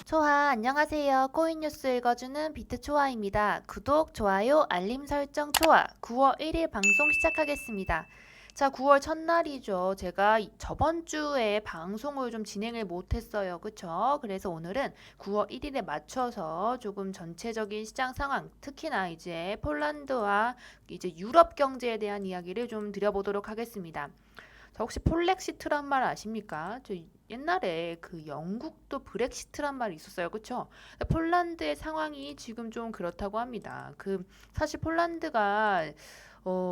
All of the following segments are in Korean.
초아, 안녕하세요. 코인 뉴스 읽어주는 비트초아입니다. 구독, 좋아요, 알림 설정 초아. 9월 1일 방송 시작하겠습니다. 자, 9월 첫날이죠. 제가 저번 주에 방송을 좀 진행을 못했어요. 그쵸? 그래서 오늘은 9월 1일에 맞춰서 조금 전체적인 시장 상황, 특히나 이제 폴란드와 이제 유럽 경제에 대한 이야기를 좀 드려보도록 하겠습니다. 자, 혹시 폴렉시트란 말 아십니까? 저 옛날에 그 영국도 브렉시트란 말이 있었어요. 그쵸? 폴란드의 상황이 지금 좀 그렇다고 합니다. 사실 폴란드가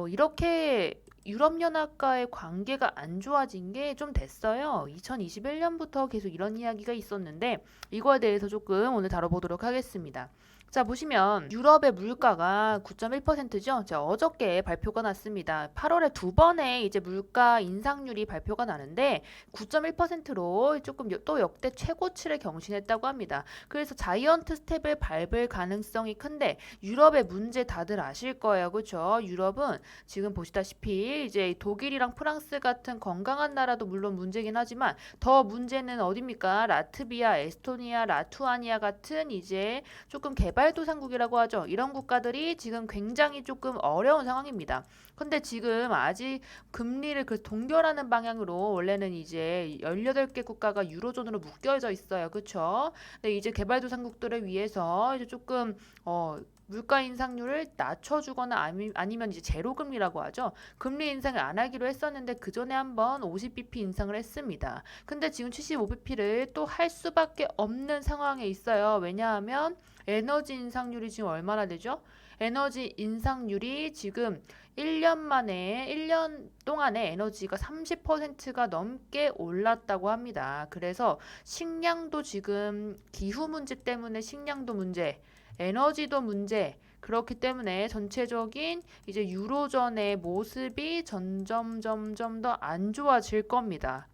이렇게 유럽연합과의 관계가 안 좋아진 게 좀 됐어요. 2021년부터 계속 이런 이야기가 있었는데 이거에 대해서 조금 오늘 다뤄보도록 하겠습니다. 자, 보시면 유럽의 물가가 9.1%죠. 자, 어저께 발표가 났습니다. 8월에 두 번의 이제 물가 인상률이 발표가 나는데 9.1%로 조금 또 역대 최고치를 경신했다고 합니다. 그래서 자이언트 스텝을 밟을 가능성이 큰데 유럽의 문제 다들 아실 거예요. 그렇죠? 유럽은 지금 보시다시피 이제 독일이랑 프랑스 같은 건강한 나라도 물론 문제긴 하지만 더 문제는 어디입니까? 라트비아, 에스토니아, 라투아니아 같은 이제 조금 개발도상국이라고 하죠. 이런 국가들이 지금 굉장히 조금 어려운 상황입니다. 근데 지금 아직 금리를 동결하는 방향으로 원래는 이제 18개 국가가 유로존으로 묶여져 있어요. 그렇죠? 근데 이제 개발도상국들을 위해서 이제 조금 물가 인상률을 낮춰주거나 아니면 이제 제로 금리라고 하죠. 금리 인상을 안 하기로 했었는데 그 전에 한번 50bp 인상을 했습니다. 근데 지금 75bp를 또 할 수밖에 없는 상황에 있어요. 왜냐하면 에너지 인상률이 지금 얼마나 되죠? 에너지 인상률이 지금 1년 동안에 에너지가 30%가 넘게 올랐다고 합니다. 그래서 식량도 지금 기후 문제 때문에 식량도 문제, 에너지도 문제, 그렇기 때문에 전체적인 이제 유로존의 모습이 점점 더 안 좋아질 겁니다.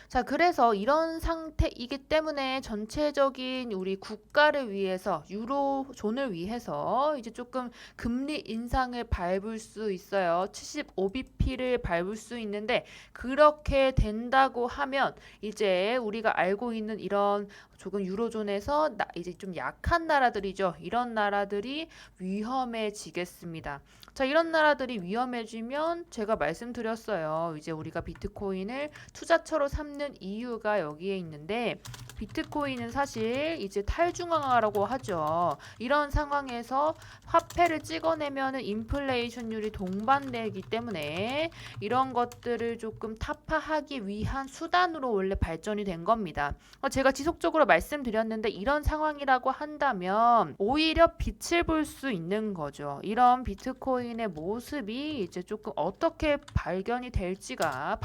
자, 그래서 이런 상태이기 때문에 전체적인 우리 국가를 위해서, 유로존을 위해서 이제 조금 금리 인상을 밟을 수 있어요. 75bp를 밟을 수 있는데, 그렇게 된다고 하면 이제 우리가 알고 있는 이런 조금 유로존에서 이제 좀 약한 나라들이죠. 이런 나라들이 위험해지겠습니다. 자, 이런 나라들이 위험해지면 제가 말씀드렸어요. 이제 우리가 비트코인을 투자처로 삼는 이유가 여기에 있는데 비트코인은 사실 이제 탈중앙화라고 하죠. 이런 상황에서 화폐를 찍어내면 인플레이션율이 동반되기 때문에 이런 것들을 조금 타파하기 위한 수단으로 원래 발전이 된 겁니다. 제가 지속적으로 말씀드렸는데 이런 상황이라고 한다면 오히려 빛을 볼 수 있는 거죠. 이런 비트코인의 모습이 이제 조금 어떻게 발현이 될지가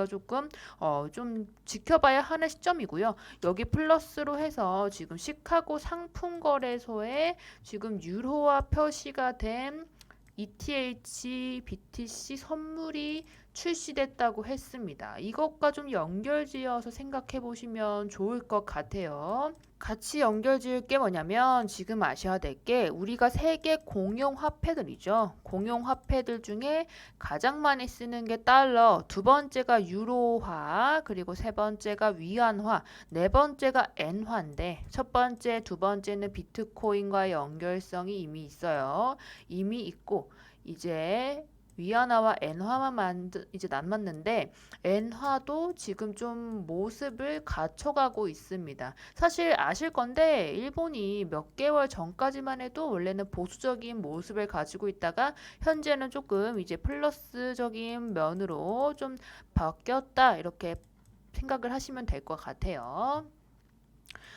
조금 좀 지켜봐야 하는 시점이고요. 여기 플러스로 해서 지금 시카고 상품거래소에 지금 유로화 표시가 된 ETH, BTC 선물이 출시됐다고 했습니다. 이것과 좀 연결지어서 생각해 보시면 좋을 것 같아요. 같이 연결지을 게 뭐냐면 지금 아셔야 될 게 우리가 세계 공용 화폐들이죠. 공용 화폐들 중에 가장 많이 쓰는 게 달러, 두 번째가 유로화, 그리고 세 번째가 위안화, 네 번째가 엔화인데 첫 번째, 두 번째는 비트코인과의 연결성이 이미 있어요. 이미 있고 이제 위안화와 엔화만 이제 남았는데 엔화도 지금 좀 모습을 갖춰가고 있습니다. 사실 아실 건데 일본이 몇 개월 전까지만 해도 원래는 보수적인 모습을 가지고 있다가 현재는 조금 이제 플러스적인 면으로 좀 바뀌었다 이렇게 생각을 하시면 될 것 같아요.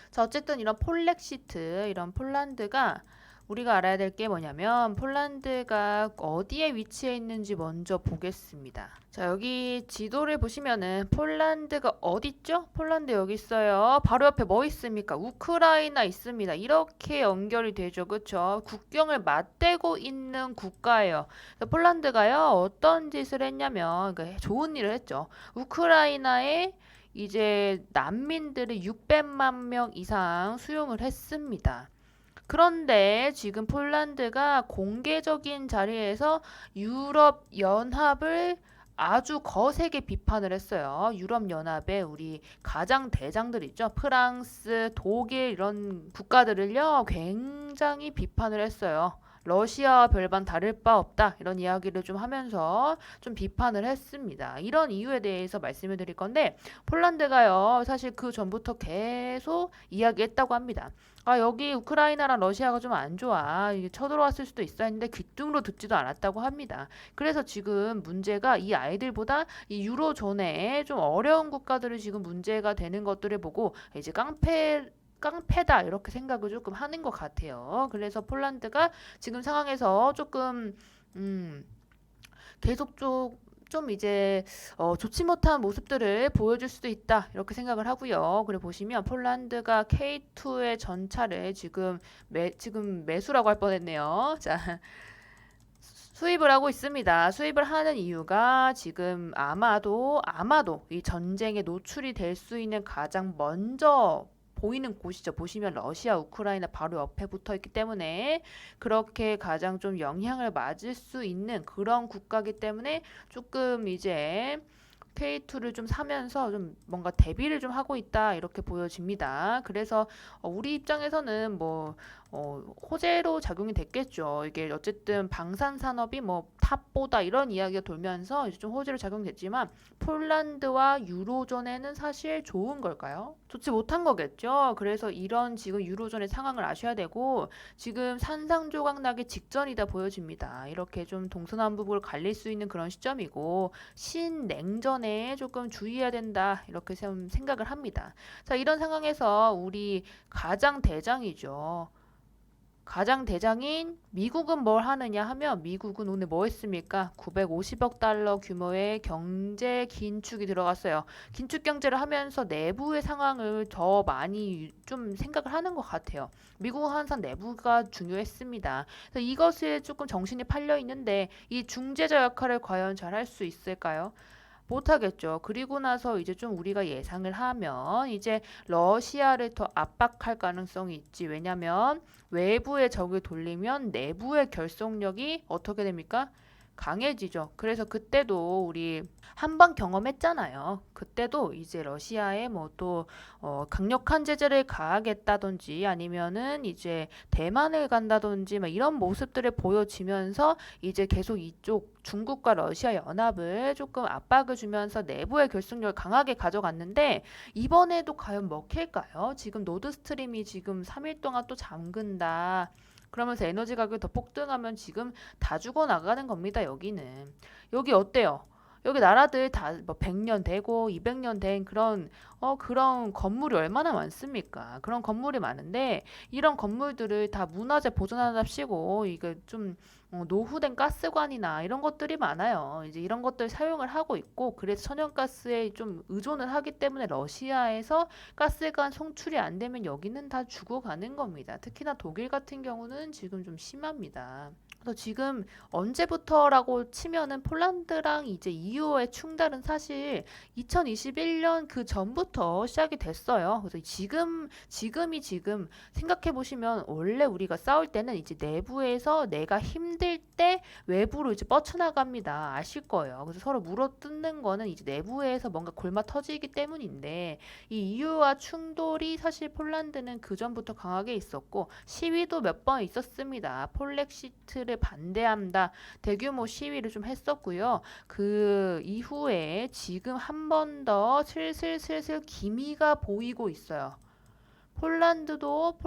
자, 어쨌든 이런 폴렉시트, 이런 폴란드가 우리가 알아야 될 게 뭐냐면 폴란드가 어디에 위치해 있는지 먼저 보겠습니다. 자, 여기 지도를 보시면은 폴란드가 어디 있죠? 폴란드 여기 있어요. 바로 옆에 뭐 있습니까? 우크라이나 있습니다. 이렇게 연결이 되죠. 그쵸? 국경을 맞대고 있는 국가예요. 폴란드가요, 어떤 짓을 했냐면 좋은 일을 했죠. 우크라이나에 이제 난민들을 600만 명 이상 수용을 했습니다. 그런데 지금 폴란드가 공개적인 자리에서 유럽 연합을 아주 거세게 비판을 했어요. 유럽연합의 우리 가장 대장들 있죠. 프랑스, 독일 이런 국가들을요. 굉장히 비판을 했어요. 러시아와 별반 다를 바 없다. 이런 이야기를 좀 하면서 좀 비판을 했습니다. 이런 이유에 대해서 말씀을 드릴 건데 폴란드가요. 사실 그 전부터 계속 이야기했다고 합니다. 아, 여기 우크라이나랑 러시아가 좀 안 좋아. 이게 쳐들어왔을 수도 있어 했는데 귀뚱으로 듣지도 않았다고 합니다. 그래서 지금 문제가 이 아이들보다 이 유로존에 좀 어려운 국가들이 지금 문제가 되는 것들을 보고 이제 깡패다 이렇게 생각을 조금 하는 것 같아요. 그래서 폴란드가 지금 상황에서 조금 음, 계속 좀 이제 좋지 못한 모습들을 보여줄 수도 있다 이렇게 생각을 하고요. 그래 보시면 폴란드가 K2의 전차를 지금 매수라고 할 뻔했네요. 자, 수입을 하고 있습니다. 수입을 하는 이유가 지금 아마도 이 전쟁에 노출이 될 수 있는 가장 먼저 보이는 곳이죠. 보시면 러시아, 우크라이나 바로 옆에 붙어 있기 때문에 그렇게 가장 좀 영향을 맞을 수 있는 그런 국가이기 때문에 조금 이제 K2를 좀 사면서 좀 뭔가 대비를 좀 하고 있다 이렇게 보여집니다. 그래서 우리 입장에서는 뭐 호재로 작용이 됐겠죠. 이게 어쨌든 방산 산업이 뭐 탑보다 이런 이야기가 돌면서 이제 좀 호재로 작용됐지만 폴란드와 유로존에는 사실 좋은 걸까요? 좋지 못한 거겠죠. 그래서 이런 지금 유로존의 상황을 아셔야 되고 지금 산상조각 나기 직전이다 보여집니다. 이렇게 좀 동서남북을 갈릴 수 있는 그런 시점이고 신냉전에 조금 주의해야 된다 이렇게 좀 생각을 합니다. 자, 이런 상황에서 우리 가장 대장이죠. 가장 대장인 미국은 뭘 하느냐 하면 미국은 오늘 뭐 했습니까? 950억 달러 규모의 경제 긴축이 들어갔어요. 긴축 경제를 하면서 내부의 상황을 더 많이 좀 생각을 하는 것 같아요. 미국은 항상 내부가 중요했습니다. 그래서 이것에 조금 정신이 팔려 있는데 이 중재자 역할을 과연 잘 할 수 있을까요? 못하겠죠. 그리고 나서 이제 좀 우리가 예상을 하면 이제 러시아를 더 압박할 가능성이 있지. 왜냐면 외부의 적을 돌리면 내부의 결속력이 어떻게 됩니까? 강해지죠. 그래서 그때도 우리 한 번 경험했잖아요. 그때도 이제 러시아에 뭐 또 강력한 제재를 가하겠다든지 아니면은 이제 대만을 간다든지 막 이런 모습들을 보여지면서 이제 계속 이쪽 중국과 러시아 연합을 조금 압박을 주면서 내부의 결속력을 강하게 가져갔는데 이번에도 과연 먹힐까요? 지금 노드스트림이 지금 3일 동안 또 잠근다. 그러면서 에너지 가격이 더 폭등하면 지금 다 죽어나가는 겁니다. 여기는. 여기 어때요? 여기 나라들 다 뭐 100년 되고 200년 된 그런 건물이 얼마나 많습니까? 그런 건물이 많은데 이런 건물들을 다 문화재 보존한답시고 이게 좀 노후된 가스관이나 이런 것들이 많아요. 이제 이런 것들 사용을 하고 있고 그래서 천연가스에 좀 의존을 하기 때문에 러시아에서 가스관 송출이 안 되면 여기는 다 죽어가는 겁니다. 특히나 독일 같은 경우는 지금 좀 심합니다. 그래서 지금 언제부터라고 치면은 폴란드랑 이제 EU의 충돌은 사실 2021년 그 전부터 시작이 됐어요. 그래서 지금 생각해 보시면 원래 우리가 싸울 때는 이제 내부에서 내가 힘들 때 외부로 이제 뻗쳐나갑니다. 아실 거예요. 그래서 서로 물어뜯는 거는 이제 내부에서 뭔가 골마 터지기 때문인데 이 EU와 충돌이 사실 폴란드는 그 전부터 강하게 있었고 시위도 몇 번 있었습니다. 폴렉시트를 반대한다. 대규모 시위를 좀 했었고요. 그 이후에 지금 한 번 더 슬슬 기미가 보이고 있어요. 폴란드도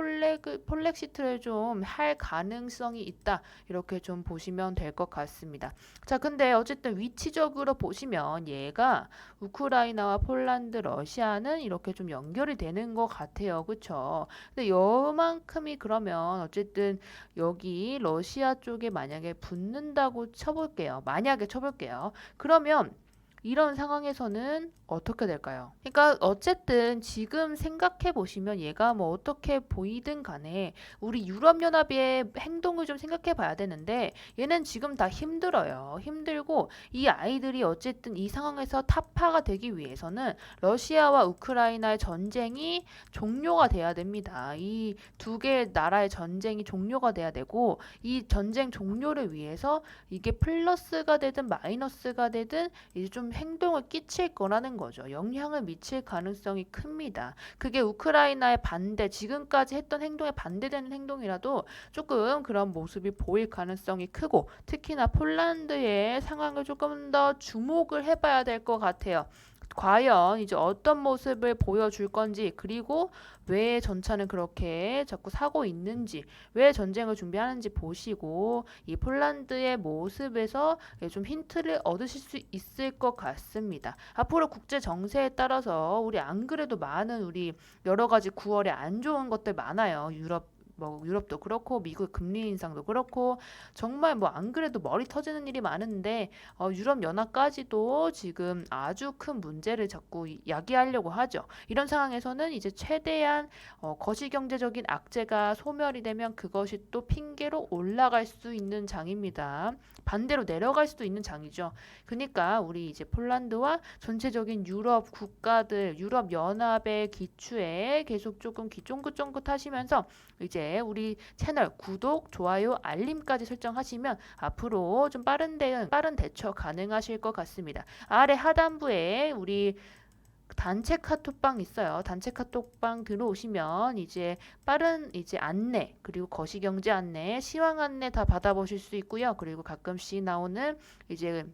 폴렉시트를 좀 할 가능성이 있다. 이렇게 좀 보시면 될 것 같습니다. 자, 근데 어쨌든 위치적으로 보시면 얘가 우크라이나와 폴란드, 러시아는 이렇게 좀 연결이 되는 것 같아요. 그쵸? 근데 요만큼이 그러면 어쨌든 여기 러시아 쪽에 만약에 붙는다고 쳐볼게요. 만약에 쳐볼게요. 그러면 이런 상황에서는 어떻게 될까요? 그러니까 어쨌든 지금 생각해 보시면 얘가 뭐 어떻게 보이든 간에 우리 유럽연합의 행동을 좀 생각해 봐야 되는데 얘는 지금 다 힘들어요. 힘들고 이 아이들이 어쨌든 이 상황에서 타파가 되기 위해서는 러시아와 우크라이나의 전쟁이 종료가 돼야 됩니다. 이 두 개의 나라의 전쟁이 종료가 돼야 되고 이 전쟁 종료를 위해서 이게 플러스가 되든 마이너스가 되든 이제 좀 행동을 끼칠 거라는 거죠. 영향을 미칠 가능성이 큽니다. 그게 우크라이나의 반대, 지금까지 했던 행동에 반대되는 행동이라도 조금 그런 모습이 보일 가능성이 크고 특히나 폴란드의 상황을 조금 더 주목을 해봐야 될 것 같아요. 과연 이제 어떤 모습을 보여줄 건지 그리고 왜 전차는 그렇게 자꾸 사고 있는지 왜 전쟁을 준비하는지 보시고 이 폴란드의 모습에서 좀 힌트를 얻으실 수 있을 것 같습니다. 앞으로 국제 정세에 따라서 우리 안 그래도 많은 우리 여러 가지 9월에 안 좋은 것들 많아요. 유럽도 그렇고 미국 금리 인상도 그렇고 정말 뭐 안 그래도 머리 터지는 일이 많은데 유럽 연합까지도 지금 아주 큰 문제를 자꾸 야기하려고 하죠. 이런 상황에서는 이제 최대한 거시경제적인 악재가 소멸이 되면 그것이 또 핑계로 올라갈 수 있는 장입니다. 반대로 내려갈 수도 있는 장이죠. 그러니까 우리 이제 폴란드와 전체적인 유럽 국가들, 유럽 연합의 기추에 계속 조금 귀 쫑긋쫑긋 하시면서 이제 우리 채널 구독, 좋아요, 알림까지 설정하시면 앞으로 좀 빠른 대응, 빠른 대처 가능하실 것 같습니다. 아래 하단부에 우리 단체 카톡방 있어요. 단체 카톡방 들어오시면 이제 빠른 이제 안내 그리고 거시경제 안내, 시황 안내 다 받아보실 수 있고요. 그리고 가끔씩 나오는 이제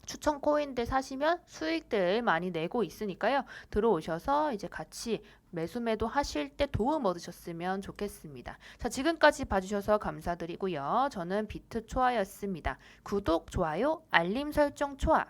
추천 코인들 사시면 수익들 많이 내고 있으니까요. 들어오셔서 이제 같이 매수매도 하실 때 도움 얻으셨으면 좋겠습니다. 자, 지금까지 봐주셔서 감사드리고요. 저는 비트초아였습니다. 구독, 좋아요, 알림 설정 초아.